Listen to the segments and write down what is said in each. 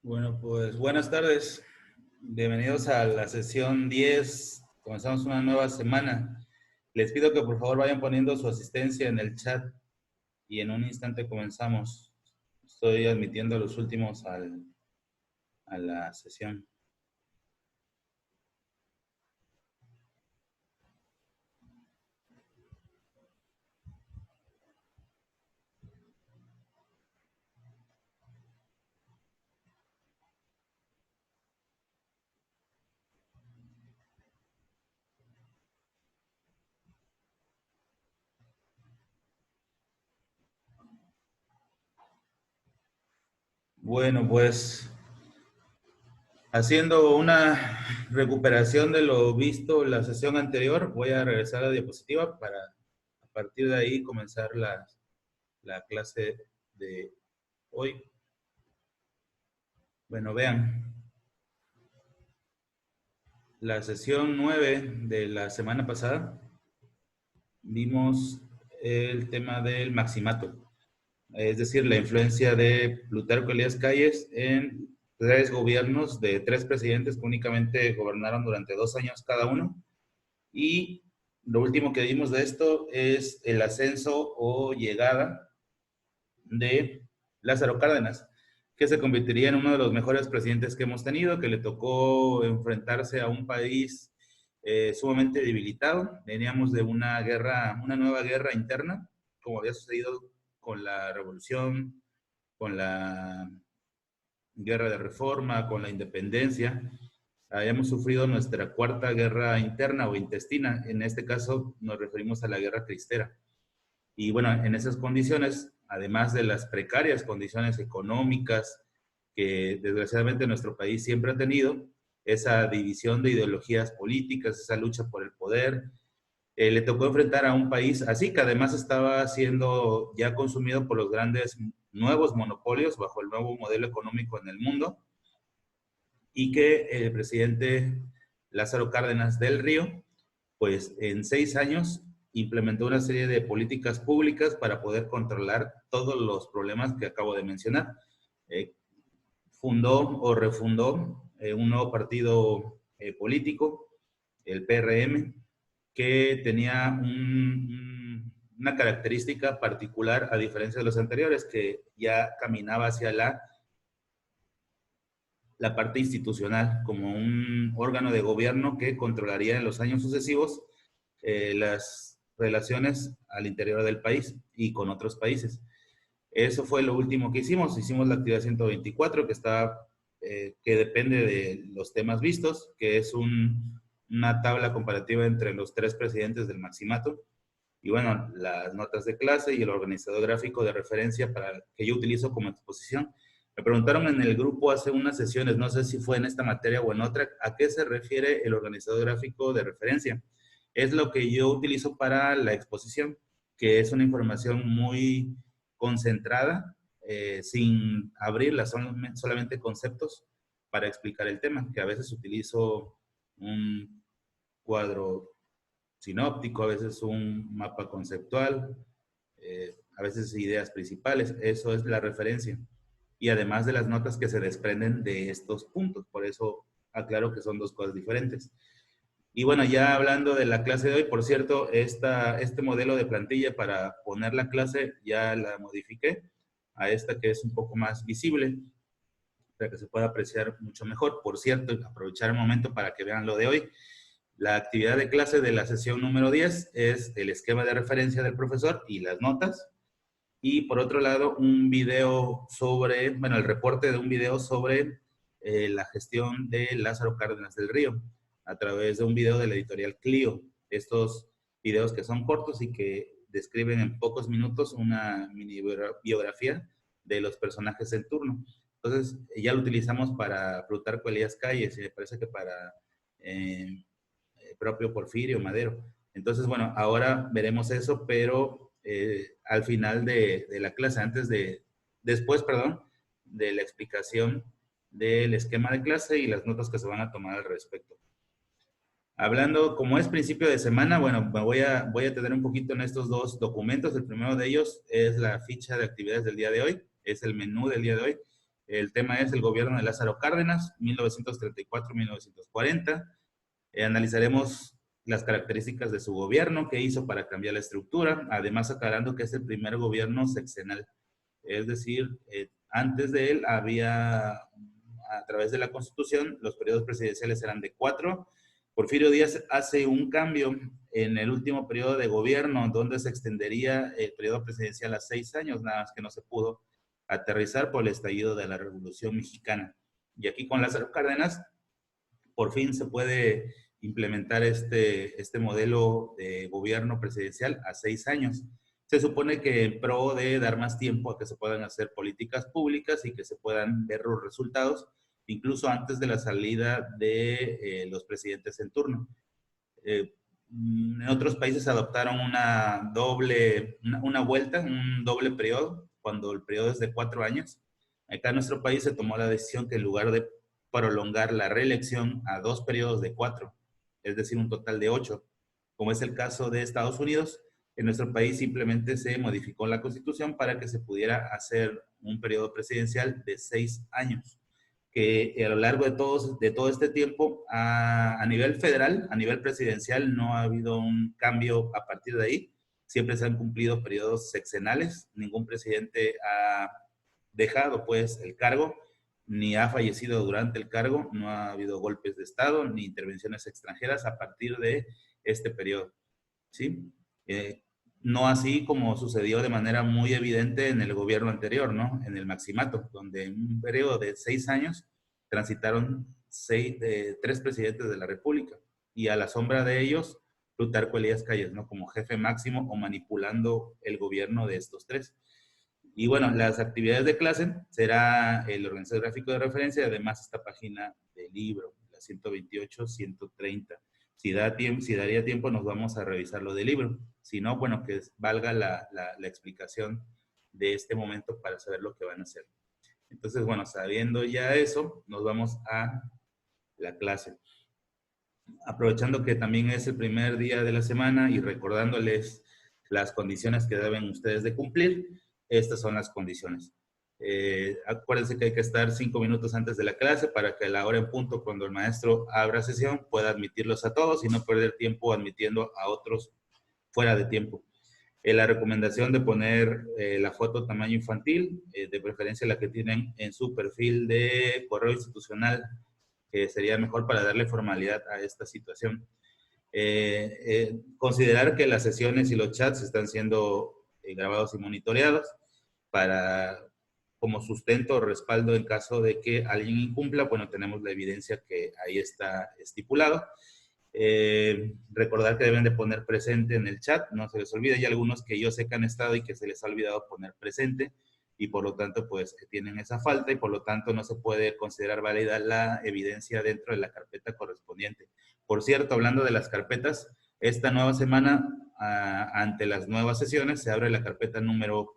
Bueno, pues buenas tardes. Bienvenidos a la sesión 10. Comenzamos una nueva semana. Les pido que por favor vayan poniendo su asistencia en el chat y en un instante comenzamos. Estoy admitiendo a los últimos a la sesión. Bueno, pues haciendo una recuperación de lo visto en la sesión anterior, voy a regresar a la diapositiva para a partir de ahí comenzar la clase de hoy. Bueno, vean, la sesión 9 de la semana pasada vimos el tema del maximato, es decir, la influencia de Plutarco Elías Calles en tres gobiernos de tres presidentes que únicamente gobernaron durante 2 años cada uno. Y lo último que vimos de esto es el ascenso o llegada de Lázaro Cárdenas, que se convertiría en uno de los mejores presidentes que hemos tenido, que le tocó enfrentarse a un país sumamente debilitado. Veníamos de una guerra, una nueva guerra interna, como había sucedido con la revolución, con la guerra de reforma, con la independencia. Habíamos sufrido nuestra cuarta guerra interna o intestina. En este caso nos referimos a la guerra cristera. Y bueno, en esas condiciones, además de las precarias condiciones económicas que desgraciadamente nuestro país siempre ha tenido, esa división de ideologías políticas, esa lucha por el poder, le tocó enfrentar a un país así que además estaba siendo ya consumido por los grandes nuevos monopolios bajo el nuevo modelo económico en el mundo y que el presidente Lázaro Cárdenas del Río, pues en 6 años implementó una serie de políticas públicas para poder controlar todos los problemas que acabo de mencionar. Eh, Fundó o refundó un nuevo partido político, el PRM, que tenía una característica particular a diferencia de los anteriores, que ya caminaba hacia la parte institucional, como un órgano de gobierno que controlaría en los años sucesivos las relaciones al interior del país y con otros países. Eso fue lo último que hicimos. Hicimos la actividad 124, que depende de los temas vistos, que es una tabla comparativa entre los tres presidentes del Maximato. Y bueno, las notas de clase y el organizador gráfico de referencia que yo utilizo como exposición. Me preguntaron en el grupo hace unas sesiones, no sé si fue en esta materia o en otra, ¿a qué se refiere el organizador gráfico de referencia? Es lo que yo utilizo para la exposición, que es una información muy concentrada, sin abrirla, solamente conceptos para explicar el tema, que a veces utilizo un cuadro sinóptico, a veces un mapa conceptual, a veces ideas principales. Eso es la referencia. Y además de las notas que se desprenden de estos puntos. Por eso aclaro que son dos cosas diferentes. Y bueno, ya hablando de la clase de hoy, por cierto, este modelo de plantilla para poner la clase ya la modifiqué a esta que es un poco más visible, para que se pueda apreciar mucho mejor. Por cierto, aprovechar el momento para que vean lo de hoy. La actividad de clase de la sesión número 10 es el esquema de referencia del profesor y las notas. Y por otro lado, un video sobre, bueno, el reporte de un video sobre la gestión de Lázaro Cárdenas del Río a través de un video de la editorial Clio. Estos videos que son cortos y que describen en pocos minutos una mini biografía de los personajes en turno. Entonces, ya lo utilizamos para Plutarco Elías Calles y me parece que para propio Porfirio Madero. Entonces, bueno, ahora veremos eso, pero al final de la clase, después, perdón, de la explicación del esquema de clase y las notas que se van a tomar al respecto. Hablando, como es principio de semana, bueno, voy a tener un poquito en estos dos documentos. El primero de ellos es la ficha de actividades del día de hoy, es el menú del día de hoy. El tema es el gobierno de Lázaro Cárdenas, 1934-1940. Analizaremos las características de su gobierno, qué hizo para cambiar la estructura, además aclarando que es el primer gobierno sexenal. Es decir, antes de él había, a través de la Constitución, los periodos presidenciales eran de 4. Porfirio Díaz hace un cambio en el último periodo de gobierno, donde se extendería el periodo presidencial a 6 años, nada más que no se pudo aterrizar por el estallido de la Revolución Mexicana. Y aquí con Lázaro Cárdenas, por fin se puede implementar este modelo de gobierno presidencial a 6 años. Se supone que en pro de dar más tiempo a que se puedan hacer políticas públicas y que se puedan ver los resultados, incluso antes de la salida de los presidentes en turno. En otros países adoptaron una vuelta, un doble periodo, cuando el periodo es de 4 años. Acá en nuestro país se tomó la decisión que en lugar de prolongar la reelección a 2 periodos de 4, es decir, un total de 8, como es el caso de Estados Unidos, en nuestro país simplemente se modificó la Constitución para que se pudiera hacer un periodo presidencial de 6 años, que a lo largo de todo este tiempo, a nivel federal, a nivel presidencial, no ha habido un cambio a partir de ahí. Siempre se han cumplido periodos sexenales, ningún presidente ha dejado pues el cargo, ni ha fallecido durante el cargo, no ha habido golpes de Estado ni intervenciones extranjeras a partir de este periodo, ¿sí? No así como sucedió de manera muy evidente en el gobierno anterior, ¿no? En el Maximato, donde en un periodo de 6 años transitaron 3 presidentes de la República, y a la sombra de ellos, Plutarco Elías Calles, ¿no? Como jefe máximo o manipulando el gobierno de estos 3. Y bueno, las actividades de clase será el organizador gráfico de referencia y además esta página del libro, la 128-130. Si daría tiempo, nos vamos a revisar lo del libro. Si no, bueno, que valga la explicación de este momento para saber lo que van a hacer. Entonces, bueno, sabiendo ya eso, nos vamos a la clase. Aprovechando que también es el primer día de la semana y recordándoles las condiciones que deben ustedes de cumplir, estas son las condiciones. Acuérdense que hay que estar 5 minutos antes de la clase para que a la hora en punto, cuando el maestro abra sesión, pueda admitirlos a todos y no perder tiempo admitiendo a otros fuera de tiempo. La recomendación de poner la foto tamaño infantil, de preferencia la que tienen en su perfil de correo institucional, que sería mejor para darle formalidad a esta situación. Considerar que las sesiones y los chats están siendo grabados y monitoreados como sustento o respaldo en caso de que alguien incumpla. Bueno, tenemos la evidencia que ahí está estipulado. Recordar que deben de poner presente en el chat, no se les olvide. Hay algunos que yo sé que han estado y que se les ha olvidado poner presente y por lo tanto pues tienen esa falta y por lo tanto no se puede considerar válida la evidencia dentro de la carpeta correspondiente. Por cierto, hablando de las carpetas, esta nueva semana, ante las nuevas sesiones, se abre la carpeta número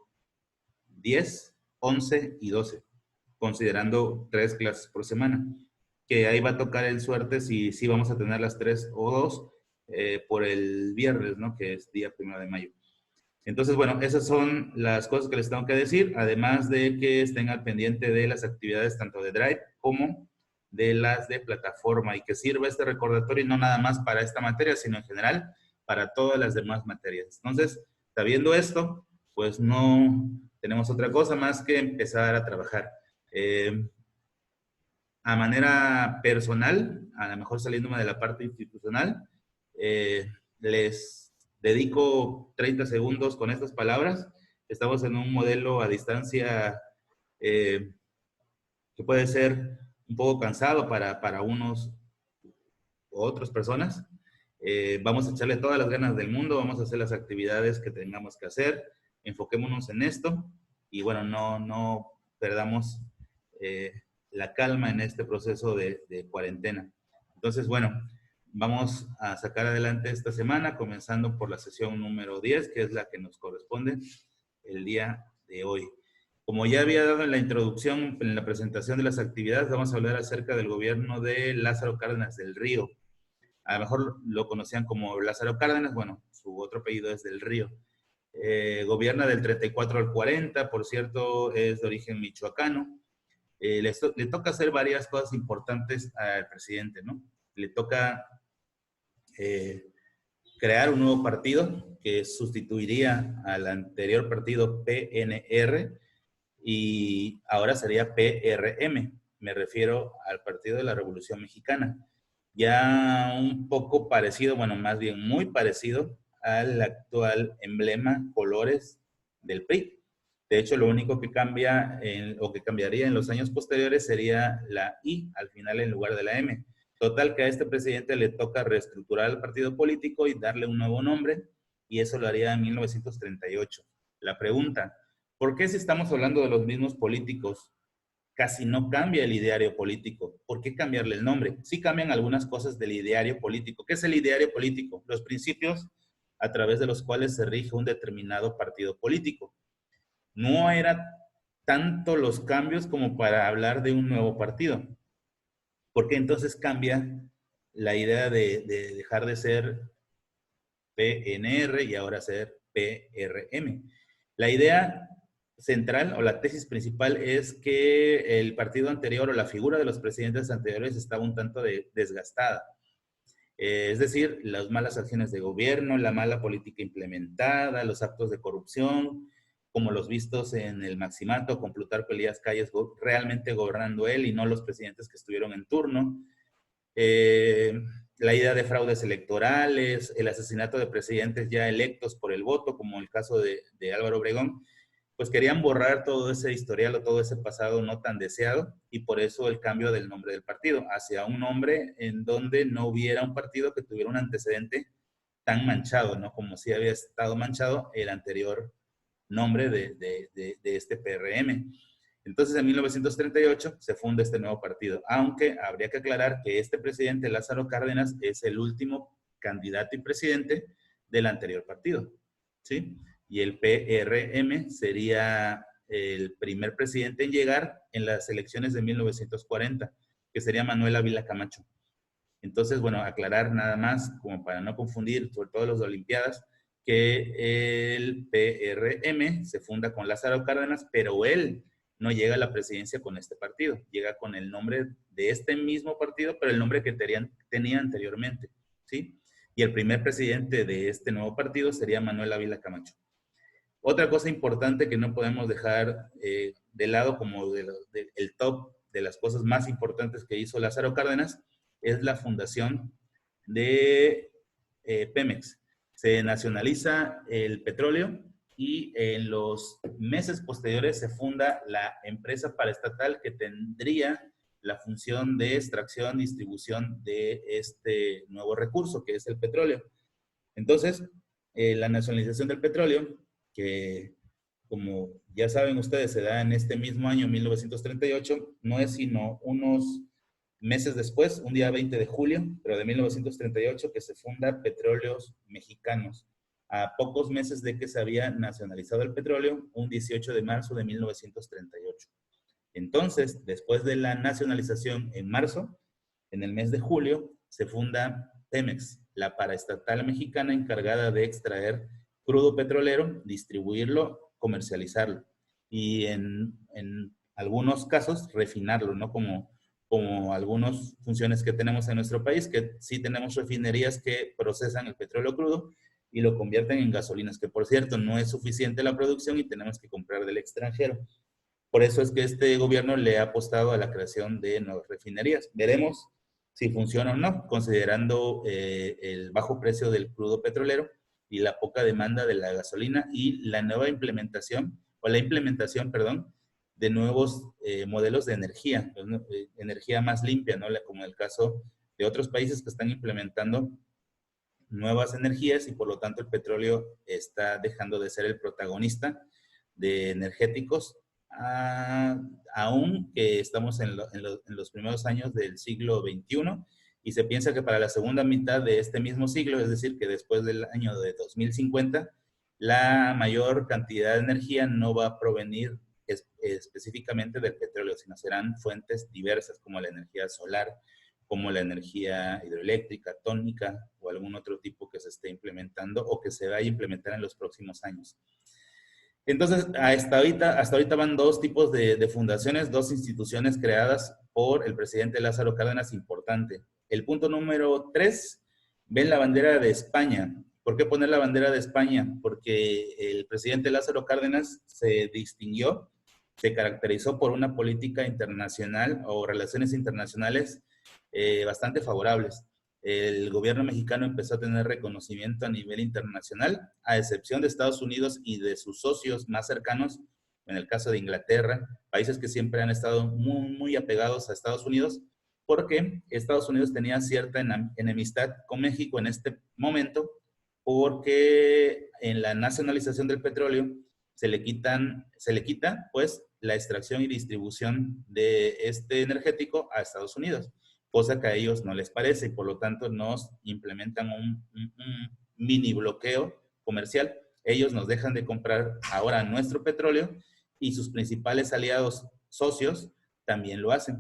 10, 11 y 12, considerando 3 clases por semana, que ahí va a tocar en suerte si vamos a tener las 3 o 2 por el viernes, ¿no? Que es día 1 de mayo. Entonces, bueno, esas son las cosas que les tengo que decir, además de que estén al pendiente de las actividades tanto de Drive como de las de plataforma y que sirva este recordatorio no nada más para esta materia, sino en general para todas las demás materias. Entonces, sabiendo esto, pues no tenemos otra cosa más que empezar a trabajar. A manera personal, a lo mejor saliéndome de la parte institucional, les dedico 30 segundos con estas palabras. Estamos en un modelo a distancia que puede ser un poco cansado para unos u otras personas. Vamos a echarle todas las ganas del mundo, vamos a hacer las actividades que tengamos que hacer, enfoquémonos en esto y bueno, no perdamos la calma en este proceso de cuarentena. Entonces, bueno, vamos a sacar adelante esta semana, comenzando por la sesión número 10, que es la que nos corresponde el día de hoy. Como ya había dado en la introducción, en la presentación de las actividades, vamos a hablar acerca del gobierno de Lázaro Cárdenas del Río. A lo mejor lo conocían como Lázaro Cárdenas, bueno, su otro apellido es del Río. Gobierna del 34 al 40, por cierto, es de origen michoacano. le toca hacer varias cosas importantes al presidente, ¿no? Le toca crear un nuevo partido que sustituiría al anterior partido PNR y ahora sería PRM. Me refiero al Partido de la Revolución Mexicana. Ya un poco parecido, bueno, más bien muy parecido al actual emblema colores del PRI. De hecho, lo único que cambia o que cambiaría en los años posteriores sería la I al final en lugar de la M. Total que a este presidente le toca reestructurar el partido político y darle un nuevo nombre, y eso lo haría en 1938. La pregunta, ¿por qué si estamos hablando de los mismos políticos, casi no cambia el ideario político? ¿Por qué cambiarle el nombre? Sí cambian algunas cosas del ideario político. ¿Qué es el ideario político? Los principios a través de los cuales se rige un determinado partido político. No era tanto los cambios como para hablar de un nuevo partido. ¿Por qué entonces cambia la idea de dejar de ser PNR y ahora ser PRM? La idea central o la tesis principal es que el partido anterior o la figura de los presidentes anteriores estaba un tanto desgastada. Es decir, las malas acciones de gobierno, la mala política implementada, los actos de corrupción, como los vistos en el Maximato con Plutarco Elías Calles realmente gobernando él y no los presidentes que estuvieron en turno. La idea de fraudes electorales, el asesinato de presidentes ya electos por el voto, como el caso de Álvaro Obregón, pues querían borrar todo ese historial o todo ese pasado no tan deseado, y por eso el cambio del nombre del partido hacia un nombre en donde no hubiera un partido que tuviera un antecedente tan manchado, ¿no? Como si había estado manchado el anterior nombre de este PRM. Entonces, en 1938 se funda este nuevo partido, aunque habría que aclarar que este presidente, Lázaro Cárdenas, es el último candidato y presidente del anterior partido, ¿sí? Y el PRM sería el primer presidente en llegar en las elecciones de 1940, que sería Manuel Ávila Camacho. Entonces, bueno, aclarar nada más, como para no confundir, sobre todo los de Olimpiadas, que el PRM se funda con Lázaro Cárdenas, pero él no llega a la presidencia con este partido, llega con el nombre de este mismo partido, pero el nombre que tenía anteriormente, ¿sí? Y el primer presidente de este nuevo partido sería Manuel Ávila Camacho. Otra cosa importante que no podemos dejar de lado como el top de las cosas más importantes que hizo Lázaro Cárdenas es la fundación de Pemex. Se nacionaliza el petróleo y en los meses posteriores se funda la empresa paraestatal que tendría la función de extracción y distribución de este nuevo recurso que es el petróleo. Entonces, la nacionalización del petróleo, que como ya saben ustedes se da en este mismo año 1938, no es sino unos meses después, un día 20 de julio, pero de 1938, que se funda Petróleos Mexicanos. A pocos meses de que se había nacionalizado el petróleo, un 18 de marzo de 1938. Entonces, después de la nacionalización en marzo, en el mes de julio, se funda Pemex, la paraestatal mexicana encargada de extraer crudo petrolero, distribuirlo, comercializarlo y en algunos casos refinarlo, ¿no? Como algunas funciones que tenemos en nuestro país, que sí tenemos refinerías que procesan el petróleo crudo y lo convierten en gasolinas, que por cierto no es suficiente la producción y tenemos que comprar del extranjero. Por eso es que este gobierno le ha apostado a la creación de nuevas refinerías. Veremos si funciona o no, considerando el bajo precio del crudo petrolero y la poca demanda de la gasolina y la nueva implementación, o la implementación, perdón, de nuevos modelos de energía, energía más limpia, ¿no? Como el caso de otros países que están implementando nuevas energías y por lo tanto el petróleo está dejando de ser el protagonista de energéticos, aún que estamos en los primeros años del siglo XXI y se piensa que para la segunda mitad de este mismo siglo, es decir, que después del año de 2050, la mayor cantidad de energía no va a provenir específicamente del petróleo, sino serán fuentes diversas como la energía solar, como la energía hidroeléctrica, tónica o algún otro tipo que se esté implementando o que se vaya a implementar en los próximos años. Entonces, hasta ahorita van dos tipos de fundaciones, dos instituciones creadas por el presidente Lázaro Cárdenas, importante. El punto número 3, ven la bandera de España. ¿Por qué poner la bandera de España? Porque el presidente Lázaro Cárdenas se distinguió, se caracterizó por una política internacional o relaciones internacionales bastante favorables. El gobierno mexicano empezó a tener reconocimiento a nivel internacional, a excepción de Estados Unidos y de sus socios más cercanos, en el caso de Inglaterra, países que siempre han estado muy apegados a Estados Unidos, porque Estados Unidos tenía cierta enemistad con México en este momento, porque en la nacionalización del petróleo se le quita pues la extracción y distribución de este energético a Estados Unidos, cosa que a ellos no les parece y por lo tanto nos implementan un mini bloqueo comercial. Ellos nos dejan de comprar ahora nuestro petróleo y sus principales aliados socios también lo hacen.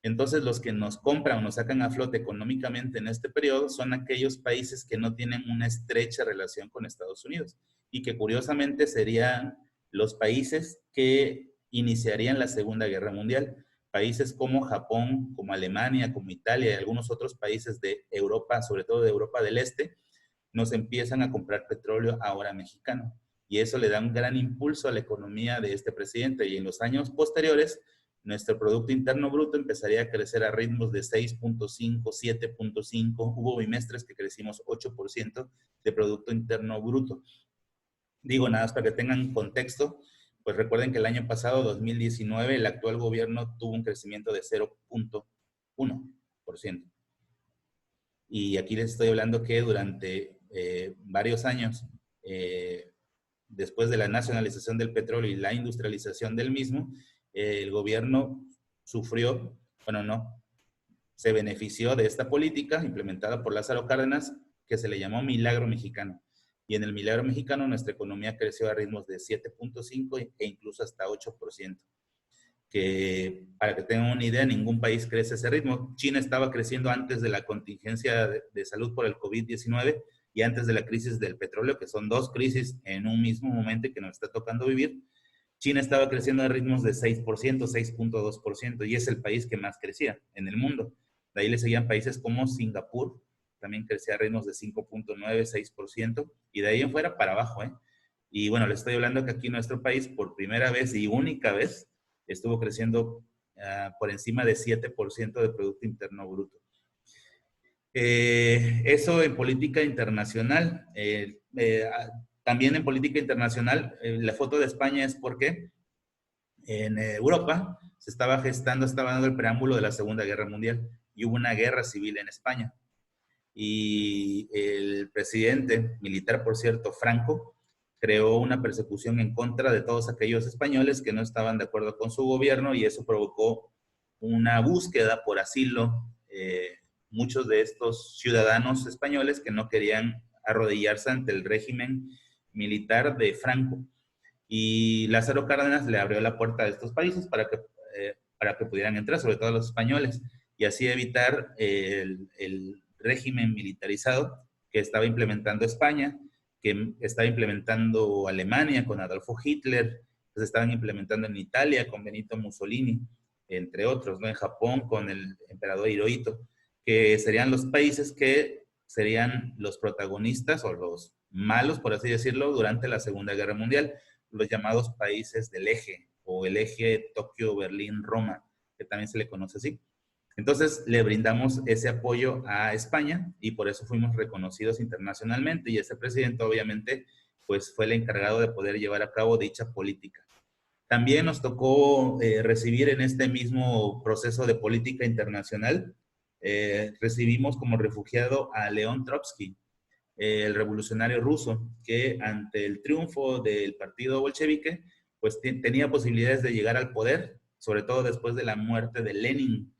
Entonces, los que nos compran o nos sacan a flote económicamente en este periodo son aquellos países que no tienen una estrecha relación con Estados Unidos y que curiosamente serían los países que iniciarían la Segunda Guerra Mundial. Países como Japón, como Alemania, como Italia y algunos otros países de Europa, sobre todo de Europa del Este, nos empiezan a comprar petróleo ahora mexicano. Y eso le da un gran impulso a la economía de este presidente. Y en los años posteriores, nuestro Producto Interno Bruto empezaría a crecer a ritmos de 6.5, 7.5. Hubo bimestres que crecimos 8% de Producto Interno Bruto. Digo, nada más para que tengan contexto, pues recuerden que el año pasado, 2019, el actual gobierno tuvo un crecimiento de 0.1%. Y aquí les estoy hablando que durante varios años, después de la nacionalización del petróleo y la industrialización del mismo, el gobierno sufrió, bueno, no, se benefició de esta política implementada por Lázaro Cárdenas, que se le llamó Milagro Mexicano. Y en el Milagro Mexicano nuestra economía creció a ritmos de 7.5 e incluso hasta 8%. Que para que tengan una idea, ningún país crece a ese ritmo. China estaba creciendo antes de la contingencia de salud por el COVID-19 y antes de la crisis del petróleo, que son dos crisis en un mismo momento que nos está tocando vivir. China estaba creciendo a ritmos de 6%, 6.2%, y es el país que más crecía en el mundo. De ahí le seguían países como Singapur, también crecía a ritmos de 5.9, 6%, y de ahí en fuera para abajo, ¿eh? Y bueno, les estoy hablando que aquí nuestro país, por primera vez y única vez, estuvo creciendo por encima de 7% de Producto Interno Bruto. Eso en política internacional. También en política internacional, la foto de España es porque en Europa se estaba gestando, estaba dando el preámbulo de la Segunda Guerra Mundial y hubo una guerra civil en España. Y el presidente militar, por cierto, Franco, creó una persecución en contra de todos aquellos españoles que no estaban de acuerdo con su gobierno y eso provocó una búsqueda por asilo. Muchos de estos ciudadanos españoles que no querían arrodillarse ante el régimen militar de Franco. Y Lázaro Cárdenas le abrió la puerta a estos países para que pudieran entrar, sobre todo los españoles, y así evitar el régimen militarizado que estaba implementando España, que estaba implementando Alemania con Adolfo Hitler, que se estaban implementando en Italia con Benito Mussolini, entre otros, ¿no? En Japón con el emperador Hirohito, que serían los países que serían los protagonistas o los malos, por así decirlo, durante la Segunda Guerra Mundial, los llamados países del eje o el eje Tokio, Berlín, Roma, que también se le conoce así. Entonces le brindamos ese apoyo a España y por eso fuimos reconocidos internacionalmente y ese presidente obviamente pues fue el encargado de poder llevar a cabo dicha política. También nos tocó recibir en este mismo proceso de política internacional, recibimos como refugiado a León Trotsky, el revolucionario ruso, que ante el triunfo del partido bolchevique, pues tenía posibilidades de llegar al poder, sobre todo después de la muerte de Lenin.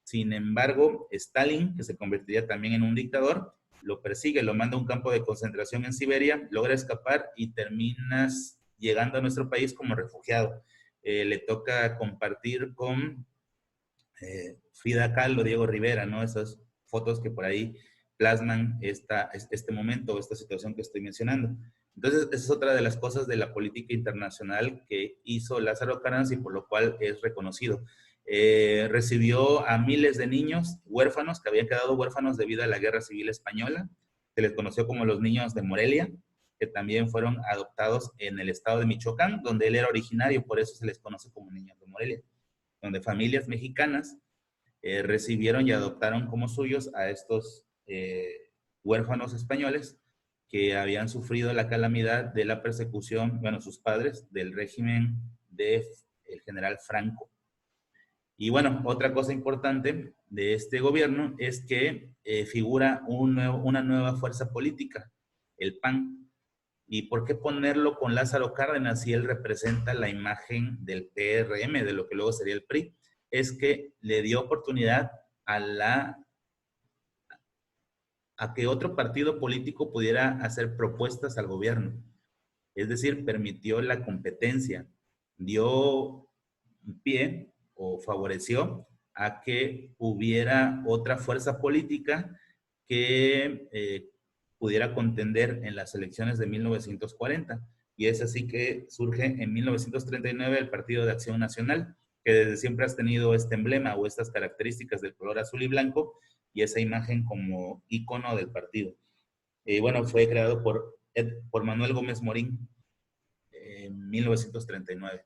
Sin embargo, Stalin, que se convertiría también en un dictador, lo persigue, lo manda a un campo de concentración en Siberia, logra escapar y terminas llegando a nuestro país como refugiado. Le toca compartir con Frida Kahlo, Diego Rivera, ¿no? Esas fotos que por ahí plasman este momento, esta situación que estoy mencionando. Entonces, esa es otra de las cosas de la política internacional que hizo Lázaro Cárdenas y por lo cual es reconocido. Recibió a miles de niños huérfanos que habían quedado huérfanos debido a la Guerra Civil Española. Se les conoció como los niños de Morelia, que también fueron adoptados en el estado de Michoacán, donde él era originario, por eso se les conoce como niños de Morelia, donde familias mexicanas recibieron y adoptaron como suyos a estos huérfanos españoles que habían sufrido la calamidad de la persecución, bueno, sus padres, del régimen del general Franco. Y bueno, otra cosa importante de este gobierno es que figura una nueva fuerza política, el PAN. ¿Y por qué ponerlo con Lázaro Cárdenas si él representa la imagen del PRM, de lo que luego sería el PRI? Es que le dio oportunidad a que otro partido político pudiera hacer propuestas al gobierno. Es decir, permitió la competencia, dio pie o favoreció a que hubiera otra fuerza política que pudiera contender en las elecciones de 1940. Y es así que surge en 1939 el Partido de Acción Nacional, que desde siempre has tenido este emblema o estas características del color azul y blanco y esa imagen como ícono del partido. Bueno, fue creado por Manuel Gómez Morín en 1939.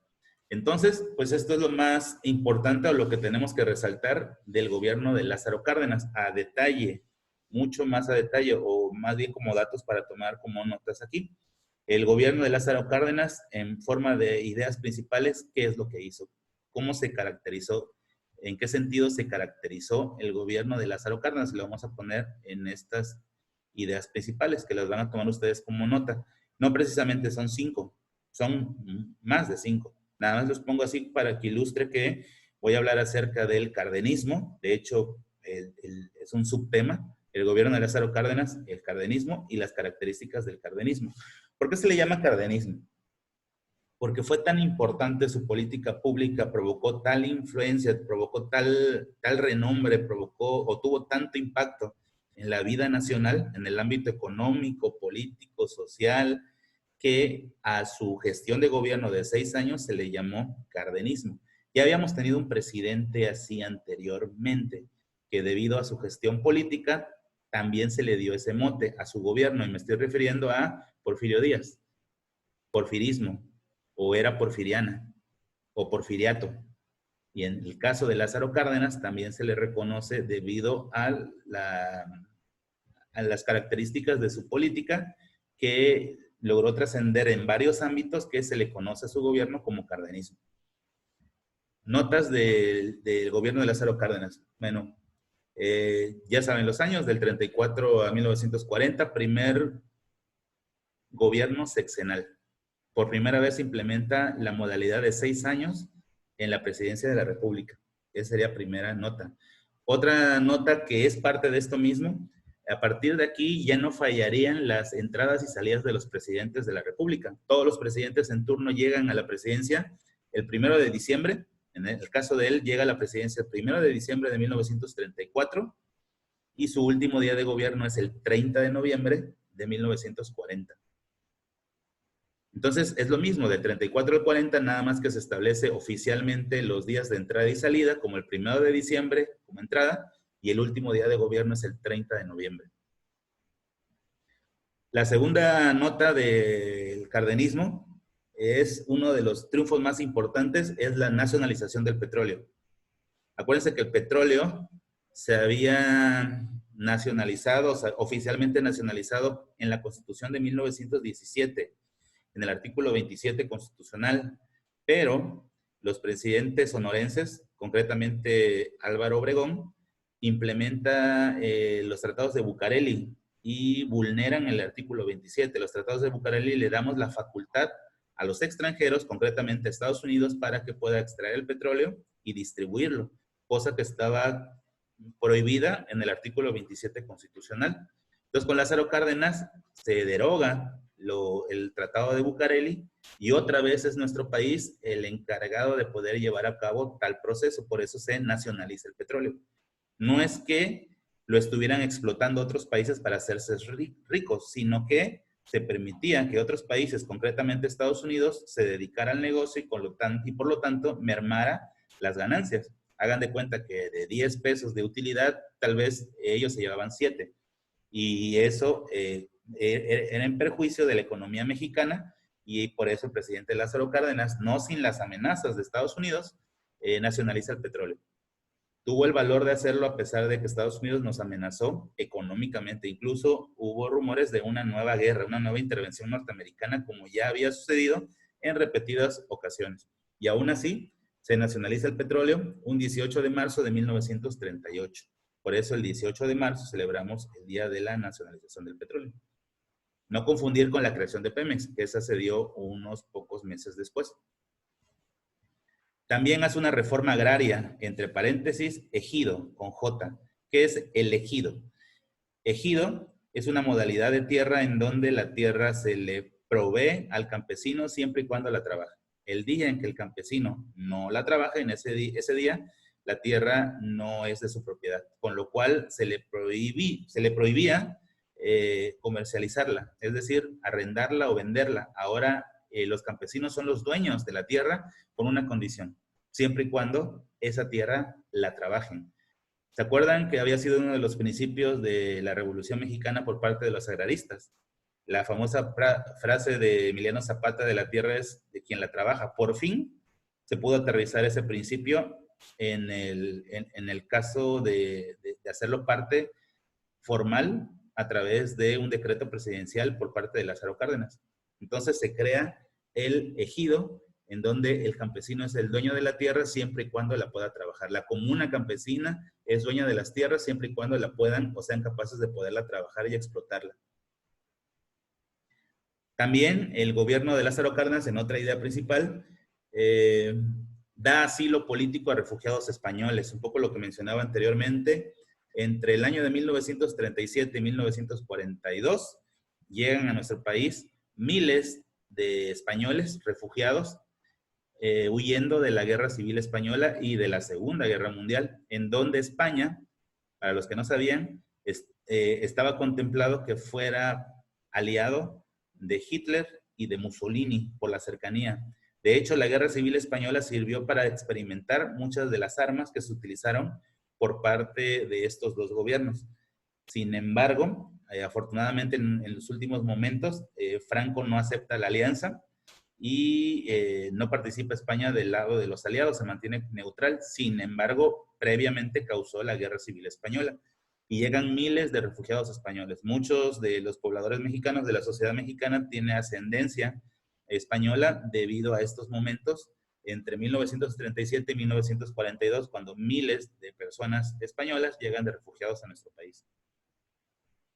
Entonces, pues esto es lo más importante o lo que tenemos que resaltar del gobierno de Lázaro Cárdenas a detalle, mucho más a detalle, o más bien como datos para tomar como notas aquí. El gobierno de Lázaro Cárdenas, en forma de ideas principales, ¿qué es lo que hizo? ¿Cómo se caracterizó? ¿En qué sentido se caracterizó el gobierno de Lázaro Cárdenas? Lo vamos a poner en estas ideas principales que las van a tomar ustedes como nota. No precisamente son 5, son más de 5. Nada más los pongo así para que ilustre que voy a hablar acerca del cardenismo. De hecho, es un subtema, el gobierno de Lázaro Cárdenas, el cardenismo y las características del cardenismo. ¿Por qué se le llama cardenismo? Porque fue tan importante su política pública, provocó tal influencia, provocó tal renombre, provocó o tuvo tanto impacto en la vida nacional, en el ámbito económico, político, social, que a su gestión de gobierno de 6 años se le llamó cardenismo. Ya habíamos tenido un presidente así anteriormente, que debido a su gestión política también se le dio ese mote a su gobierno, y me estoy refiriendo a Porfirio Díaz, porfirismo, o era porfiriana, o porfiriato. Y en el caso de Lázaro Cárdenas también se le reconoce debido a las características de su política que logró trascender en varios ámbitos que se le conoce a su gobierno como cardenismo. Notas del gobierno de Lázaro Cárdenas. Bueno, ya saben los años, del 34 a 1940, primer gobierno sexenal. Por primera vez se implementa la modalidad de 6 años en la presidencia de la República. Esa sería primera nota. Otra nota que es parte de esto mismo, a partir de aquí ya no fallarían las entradas y salidas de los presidentes de la República. Todos los presidentes en turno llegan a la presidencia el 1 de diciembre. En el caso de él, llega a la presidencia el 1 de diciembre de 1934 y su último día de gobierno es el 30 de noviembre de 1940. Entonces, es lo mismo, del 34 al 40, nada más que se establece oficialmente los días de entrada y salida, como el 1 de diciembre como entrada, y el último día de gobierno es el 30 de noviembre. La segunda nota del cardenismo es uno de los triunfos más importantes, es la nacionalización del petróleo. Acuérdense que el petróleo se había nacionalizado, o sea, oficialmente nacionalizado en la Constitución de 1917, en el artículo 27 constitucional, pero los presidentes sonorenses, concretamente Álvaro Obregón, implementa los tratados de Bucareli y vulneran el artículo 27. Los tratados de Bucareli le damos la facultad a los extranjeros, concretamente a Estados Unidos, para que pueda extraer el petróleo y distribuirlo, cosa que estaba prohibida en el artículo 27 constitucional. Entonces, con Lázaro Cárdenas se deroga el Tratado de Bucareli y otra vez es nuestro país el encargado de poder llevar a cabo tal proceso. Por eso se nacionaliza el petróleo. No es que lo estuvieran explotando otros países para hacerse ricos, sino que se permitía que otros países, concretamente Estados Unidos, se dedicara al negocio y por lo tanto mermara las ganancias. Hagan de cuenta que de 10 pesos de utilidad, tal vez ellos se llevaban 7. Y eso era en perjuicio de la economía mexicana, y por eso el presidente Lázaro Cárdenas, no sin las amenazas de Estados Unidos, nacionaliza el petróleo. Tuvo el valor de hacerlo a pesar de que Estados Unidos nos amenazó económicamente. Incluso hubo rumores de una nueva guerra, una nueva intervención norteamericana, como ya había sucedido en repetidas ocasiones. Y aún así, se nacionaliza el petróleo un 18 de marzo de 1938. Por eso el 18 de marzo celebramos el Día de la Nacionalización del Petróleo. No confundir con la creación de Pemex, que esa se dio unos pocos meses después. También hace una reforma agraria, entre paréntesis, ejido, con J. ¿Qué es el ejido? Ejido es una modalidad de tierra en donde la tierra se le provee al campesino siempre y cuando la trabaja. El día en que el campesino no la trabaja, en ese día, la tierra no es de su propiedad, con lo cual se le prohibía comercializarla, es decir, arrendarla o venderla. Ahora los campesinos son los dueños de la tierra con una condición, siempre y cuando esa tierra la trabajen. ¿Se acuerdan que había sido uno de los principios de la Revolución Mexicana por parte de los agraristas? La famosa frase de Emiliano Zapata de la tierra es de quien la trabaja. Por fin se pudo aterrizar ese principio en el caso de hacerlo parte formal a través de un decreto presidencial por parte de Lázaro Cárdenas. Entonces se crea el ejido, en donde el campesino es el dueño de la tierra siempre y cuando la pueda trabajar. La comuna campesina es dueña de las tierras siempre y cuando la puedan o sean capaces de poderla trabajar y explotarla. También el gobierno de Lázaro Cárdenas, en otra idea principal, da asilo político a refugiados españoles, un poco lo que mencionaba anteriormente. Entre el año de 1937 y 1942 llegan a nuestro país miles de españoles refugiados, huyendo de la Guerra Civil Española y de la Segunda Guerra Mundial, en donde España, para los que no sabían, estaba contemplado que fuera aliado de Hitler y de Mussolini por la cercanía. De hecho, la Guerra Civil Española sirvió para experimentar muchas de las armas que se utilizaron por parte de estos dos gobiernos. Sin embargo, afortunadamente en los últimos momentos, Franco no acepta la alianza y no participa España del lado de los aliados, se mantiene neutral. Sin embargo, previamente causó la Guerra Civil Española y llegan miles de refugiados españoles. Muchos de los pobladores mexicanos de la sociedad mexicana tienen ascendencia española debido a estos momentos entre 1937 y 1942, cuando miles de personas españolas llegan de refugiados a nuestro país.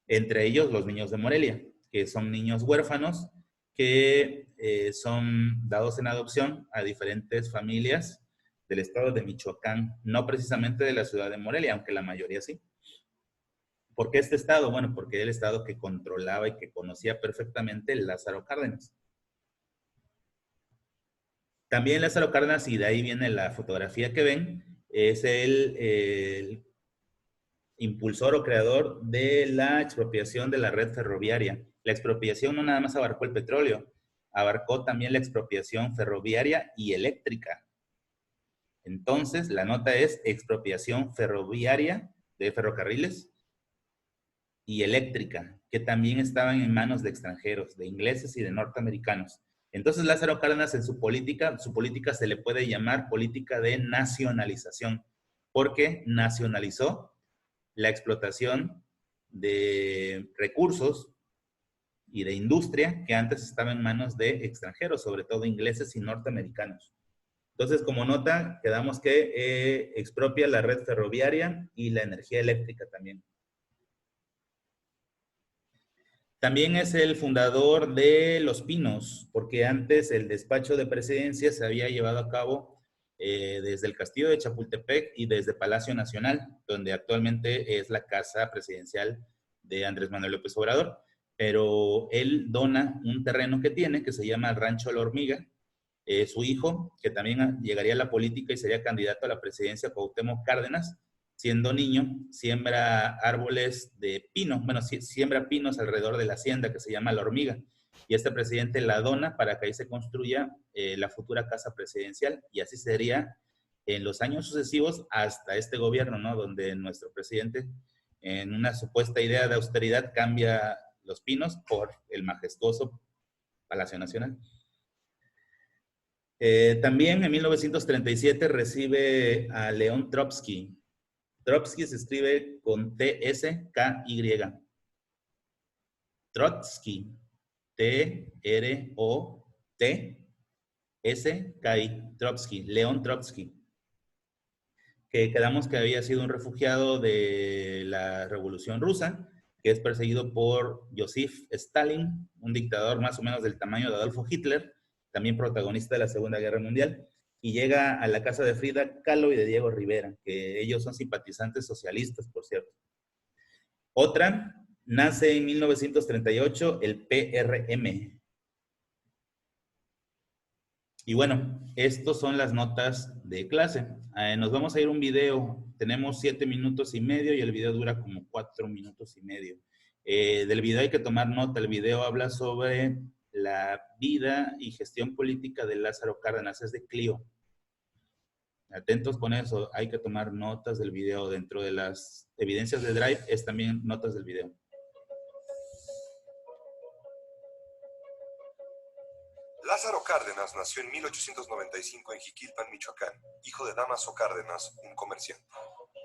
Entre ellos los niños de Morelia, que son niños huérfanos que son dados en adopción a diferentes familias del estado de Michoacán, no precisamente de la ciudad de Morelia, aunque la mayoría sí. ¿Por qué este estado? Bueno, porque era el estado que controlaba y que conocía perfectamente Lázaro Cárdenas. También Lázaro Cárdenas, y de ahí viene la fotografía que ven, es el impulsor o creador de la expropiación de la red ferroviaria. La expropiación no nada más abarcó el petróleo, abarcó también la expropiación ferroviaria y eléctrica. Entonces, la nota es expropiación ferroviaria de ferrocarriles y eléctrica, que también estaban en manos de extranjeros, de ingleses y de norteamericanos. Entonces, Lázaro Cárdenas en su política se le puede llamar política de nacionalización, porque nacionalizó la explotación de recursos y de industria que antes estaba en manos de extranjeros, sobre todo ingleses y norteamericanos. Entonces, como nota, quedamos que expropia la red ferroviaria y la energía eléctrica también. También es el fundador de Los Pinos, porque antes el despacho de presidencia se había llevado a cabo desde el Castillo de Chapultepec y desde Palacio Nacional, donde actualmente es la casa presidencial de Andrés Manuel López Obrador. Pero él dona un terreno que tiene, que se llama Rancho La Hormiga. Su hijo, que también llegaría a la política y sería candidato a la presidencia, Cuauhtémoc Cárdenas, siendo niño, siembra árboles de pino, bueno, siembra pinos alrededor de la hacienda que se llama La Hormiga, y este presidente la dona para que ahí se construya la futura casa presidencial, y así sería en los años sucesivos hasta este gobierno, ¿no? Donde nuestro presidente, en una supuesta idea de austeridad, cambia los pinos por el majestuoso Palacio Nacional. También en 1937 recibe a León Trotsky. Trotsky se escribe con T-S-K-Y. Trotsky. T-R-O-T-S-K-I. Trotsky. León Trotsky. Que quedamos que había sido un refugiado de la Revolución Rusa, que es perseguido por Joseph Stalin, un dictador más o menos del tamaño de Adolfo Hitler, también protagonista de la Segunda Guerra Mundial, y llega a la casa de Frida Kahlo y de Diego Rivera, que ellos son simpatizantes socialistas, por cierto. Otra, nace en 1938 el PRM. Y bueno, estos son las notas de clase. Nos vamos a ir a un video. Tenemos 7 minutos y medio y el video dura como 4 minutos y medio. Del video hay que tomar nota. El video habla sobre la vida y gestión política de Lázaro Cárdenas. Es de Clio. Atentos con eso. Hay que tomar notas del video. Dentro de las evidencias de Drive es también notas del video. Lázaro Cárdenas nació en 1895 en Jiquilpan, Michoacán, hijo de Dámaso Cárdenas, un comerciante.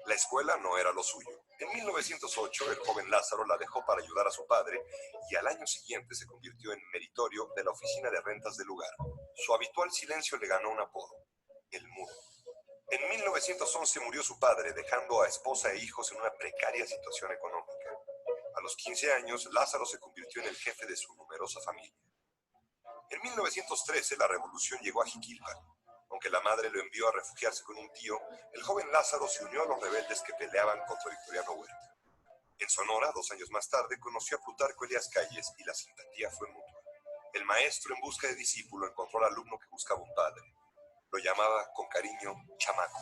La escuela no era lo suyo. En 1908, el joven Lázaro la dejó para ayudar a su padre y al año siguiente se convirtió en meritorio de la oficina de rentas del lugar. Su habitual silencio le ganó un apodo, el Mudo. En 1911 murió su padre, dejando a esposa e hijos en una precaria situación económica. A los 15 años, Lázaro se convirtió en el jefe de su numerosa familia. En 1913 la revolución llegó a Jiquilpan. Aunque la madre lo envió a refugiarse con un tío, el joven Lázaro se unió a los rebeldes que peleaban contra Victoriano Huerta. En Sonora, 2 años más tarde, conoció a Plutarco Elías Calles y la simpatía fue mutua. El maestro, en busca de discípulo, encontró al alumno que buscaba un padre. Lo llamaba con cariño chamaco.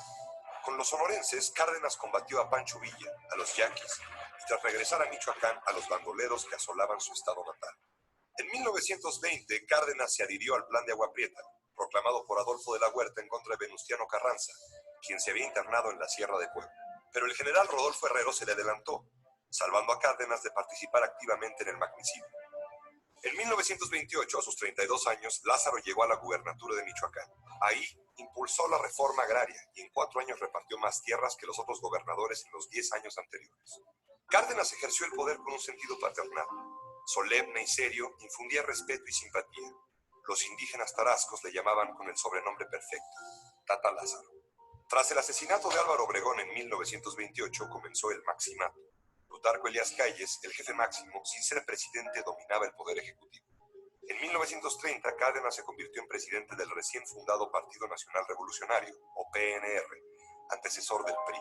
Con los sonorenses, Cárdenas combatió a Pancho Villa, a los yaquis, y tras regresar a Michoacán, a los bandoleros que asolaban su estado natal. En 1920, Cárdenas se adhirió al Plan de Agua Prieta, proclamado por Adolfo de la Huerta en contra de Venustiano Carranza, quien se había internado en la Sierra de Puebla. Pero el general Rodolfo Herrero se le adelantó, salvando a Cárdenas de participar activamente en el magnicidio. En 1928, a sus 32 años, Lázaro llegó a la gubernatura de Michoacán. Ahí impulsó la reforma agraria y en 4 años repartió más tierras que los otros gobernadores en los 10 años anteriores. Cárdenas ejerció el poder con un sentido paternal. Solemne y serio, infundía respeto y simpatía. Los indígenas tarascos le llamaban con el sobrenombre perfecto, Tata Lázaro. Tras el asesinato de Álvaro Obregón en 1928 comenzó el maximato. Plutarco Elías Calles, el jefe máximo, sin ser presidente, dominaba el poder ejecutivo. En 1930, Cárdenas se convirtió en presidente del recién fundado Partido Nacional Revolucionario, o PNR, antecesor del PRI.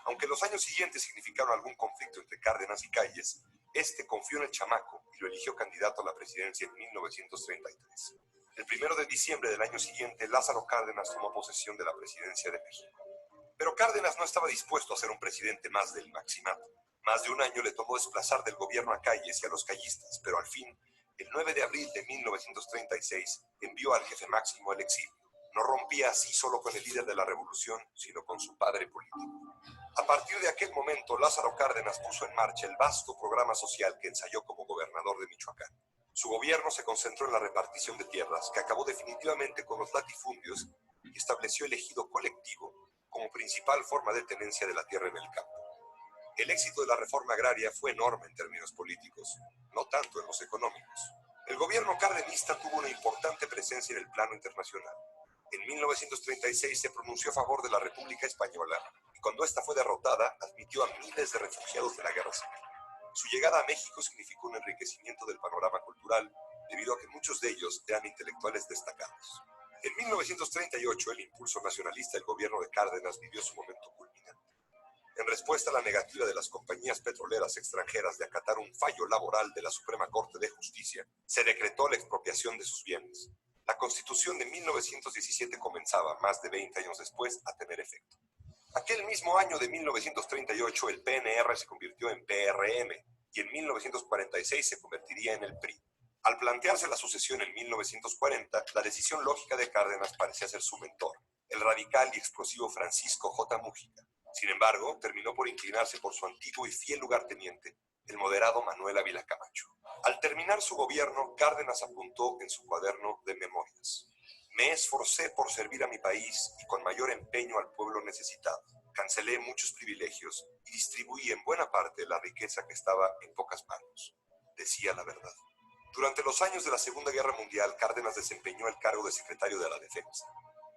Aunque los años siguientes significaron algún conflicto entre Cárdenas y Calles, este confió en el chamaco y lo eligió candidato a la presidencia en 1933. El 1 de diciembre del año siguiente, Lázaro Cárdenas tomó posesión de la presidencia de México. Pero Cárdenas no estaba dispuesto a ser un presidente más del maximato. Más de un año le tomó desplazar del gobierno a Calles y a los callistas, pero al fin, el 9 de abril de 1936, envió al jefe máximo al exilio. No rompía así solo con el líder de la revolución, sino con su padre político. A partir de aquel momento, Lázaro Cárdenas puso en marcha el vasto programa social que ensayó como gobernador de Michoacán. Su gobierno se concentró en la repartición de tierras, que acabó definitivamente con los latifundios y estableció el ejido colectivo como principal forma de tenencia de la tierra en el campo. El éxito de la reforma agraria fue enorme en términos políticos, no tanto en los económicos. El gobierno cardenista tuvo una importante presencia en el plano internacional. En 1936 se pronunció a favor de la República Española y cuando esta fue derrotada admitió a miles de refugiados de la Guerra Civil. Su llegada a México significó un enriquecimiento del panorama cultural debido a que muchos de ellos eran intelectuales destacados. En 1938 el impulso nacionalista del gobierno de Cárdenas vivió su momento culminante. En respuesta a la negativa de las compañías petroleras extranjeras de acatar un fallo laboral de la Suprema Corte de Justicia, se decretó la expropiación de sus bienes. La Constitución de 1917 comenzaba, más de 20 años después, a tener efecto. Aquel mismo año de 1938 el PNR se convirtió en PRM y en 1946 se convertiría en el PRI. Al plantearse la sucesión en 1940, la decisión lógica de Cárdenas parecía ser su mentor, el radical y explosivo Francisco J. Múgica. Sin embargo, terminó por inclinarse por su antiguo y fiel lugarteniente, el moderado Manuel Ávila Camacho. Al terminar su gobierno, Cárdenas apuntó en su cuaderno de memorias: me esforcé por servir a mi país y con mayor empeño al pueblo necesitado. Cancelé muchos privilegios y distribuí en buena parte la riqueza que estaba en pocas manos. Decía la verdad. Durante los años de la Segunda Guerra Mundial, Cárdenas desempeñó el cargo de secretario de la Defensa.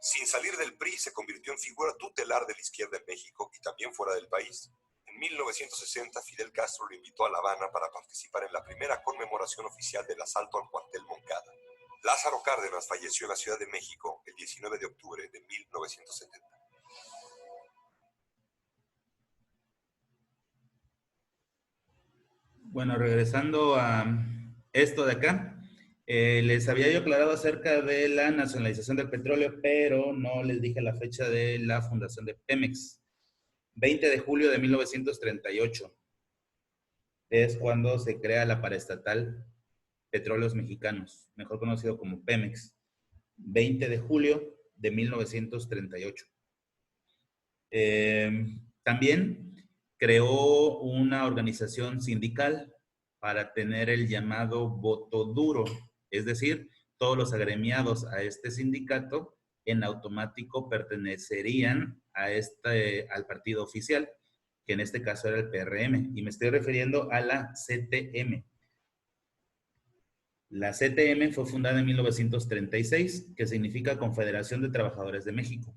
Sin salir del PRI, se convirtió en figura tutelar de la izquierda en México y también fuera del país. En 1960, Fidel Castro lo invitó a La Habana para participar en la primera conmemoración oficial del asalto al cuartel Moncada. Lázaro Cárdenas falleció en la Ciudad de México el 19 de octubre de 1970. Bueno, regresando a esto de acá, les había yo aclarado acerca de la nacionalización del petróleo, pero no les dije la fecha de la fundación de Pemex. 20 de julio de 1938 es cuando se crea la paraestatal Petróleos Mexicanos, mejor conocido como Pemex. 20 de julio de 1938. También creó una organización sindical para tener el llamado voto duro, es decir, todos los agremiados a este sindicato en automático pertenecerían a al partido oficial, que en este caso era el PRM, y me estoy refiriendo a la CTM. La CTM fue fundada en 1936, que significa Confederación de Trabajadores de México,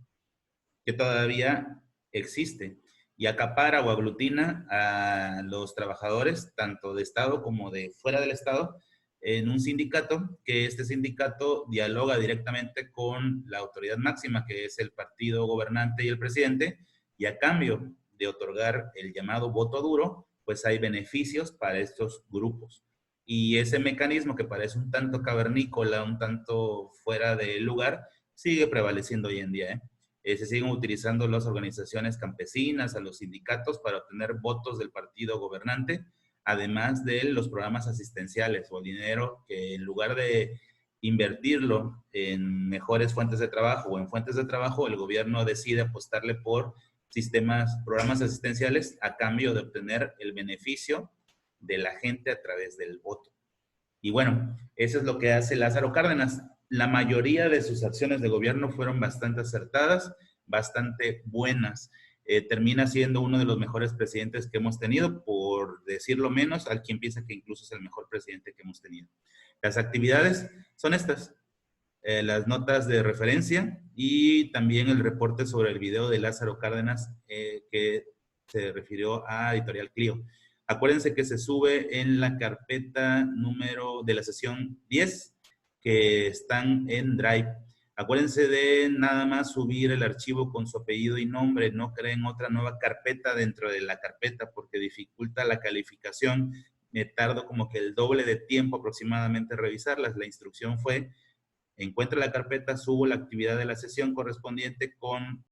que todavía existe y acapara o aglutina a los trabajadores, tanto de Estado como de fuera del Estado, en un sindicato, que este sindicato dialoga directamente con la autoridad máxima, que es el partido gobernante y el presidente, y a cambio de otorgar el llamado voto duro, pues hay beneficios para estos grupos. Y ese mecanismo que parece un tanto cavernícola, un tanto fuera de lugar, sigue prevaleciendo hoy en día, se siguen utilizando las organizaciones campesinas, a los sindicatos para obtener votos del partido gobernante, además de los programas asistenciales o dinero que en lugar de invertirlo en mejores fuentes de trabajo o en fuentes de trabajo, el gobierno decide apostarle por sistemas, programas asistenciales a cambio de obtener el beneficio de la gente a través del voto. Y bueno, eso es lo que hace Lázaro Cárdenas. La mayoría de sus acciones de gobierno fueron bastante acertadas, bastante buenas. Termina siendo uno de los mejores presidentes que hemos tenido, por decirlo menos, hay quien piensa que incluso es el mejor presidente que hemos tenido. Las actividades son estas, las notas de referencia y también el reporte sobre el video de Lázaro Cárdenas que se refirió a Editorial Clio. Acuérdense que se sube en la carpeta número de la sesión 10, que están en Drive. Acuérdense de nada más subir el archivo con su apellido y nombre, no creen otra nueva carpeta dentro de la carpeta porque dificulta la calificación. Me tardo como que el doble de tiempo aproximadamente en revisarlas. La instrucción fue: encuentra la carpeta, subo la actividad de la sesión correspondiente con